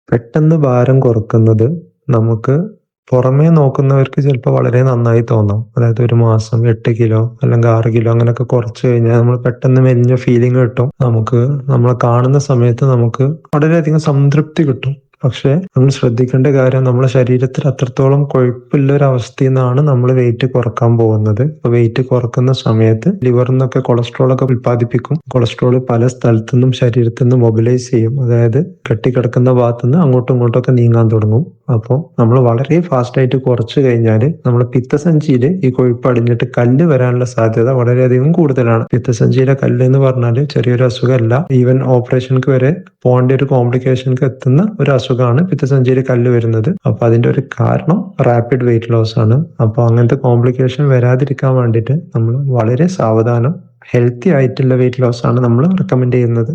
പെട്ടെന്ന് ഭാരം കുറക്കുന്നത് നമുക്ക് പുറമേ നോക്കുന്നവർക്ക് ചിലപ്പോൾ വളരെ നന്നായി തോന്നാം. അതായത് ഒരു മാസം 8 കിലോ അല്ലെങ്കിൽ 6 കിലോ അങ്ങനെയൊക്കെ കുറച്ച് കഴിഞ്ഞാൽ നമ്മൾ പെട്ടെന്ന് മെലിഞ്ഞ ഫീലിംഗ് കിട്ടും. നമുക്ക് നമ്മളെ കാണുന്ന സമയത്ത് നമുക്ക് വളരെയധികം സംതൃപ്തി കിട്ടും. പക്ഷേ നമ്മൾ ശ്രദ്ധിക്കേണ്ട കാര്യം നമ്മുടെ ശരീരത്തിൽ അത്രത്തോളം കൊഴുപ്പുള്ള ഒരു അവസ്ഥയിൽ നിന്നാണ് നമ്മൾ വെയിറ്റ് കുറക്കാൻ പോകുന്നത്. അപ്പൊ വെയിറ്റ് കുറക്കുന്ന സമയത്ത് ലിവറിൽ നിന്നൊക്കെ കൊളസ്ട്രോൾ ഒക്കെ ഉൽപ്പാദിപ്പിക്കും. കൊളസ്ട്രോൾ പല സ്ഥലത്തു നിന്നും ശരീരത്തിൽ നിന്ന് മൊബിലൈസ് ചെയ്യും. അതായത് കെട്ടിക്കിടക്കുന്ന ഭാഗത്തു നിന്ന് അങ്ങോട്ടും ഇങ്ങോട്ടും ഒക്കെ നീങ്ങാൻ തുടങ്ങും. അപ്പോൾ നമ്മൾ വളരെ ഫാസ്റ്റ് ആയിട്ട് കുറച്ചു കഴിഞ്ഞാൽ നമ്മുടെ പിത്തസഞ്ചിയിൽ ഈ കൊഴുപ്പ് അടിഞ്ഞിട്ട് കല്ല് വരാനുള്ള സാധ്യത വളരെയധികം കൂടുതലാണ്. പിത്തസഞ്ചിയിലെ കല്ല് എന്ന് പറഞ്ഞാൽ ചെറിയൊരു അസുഖമല്ല. ഈവൻ ഓപ്പറേഷൻക്ക് വരെ പോകേണ്ട ഒരു കോംപ്ലിക്കേഷൻക്ക് എത്തുന്ന ഒരു അസുഖമാണ് പിത്തസഞ്ചിയിൽ കല്ല് വരുന്നത്. അപ്പൊ അതിന്റെ ഒരു കാരണം റാപ്പിഡ് വെയിറ്റ് ലോസ് ആണ്. അപ്പൊ അങ്ങനത്തെ കോംപ്ലിക്കേഷൻ വരാതിരിക്കാൻ വേണ്ടിയിട്ട് നമ്മൾ വളരെ സാവധാനം ഹെൽത്തി ആയിട്ടുള്ള വെയിറ്റ് ലോസ് ആണ് നമ്മൾ റെക്കമെൻഡ് ചെയ്യുന്നത്.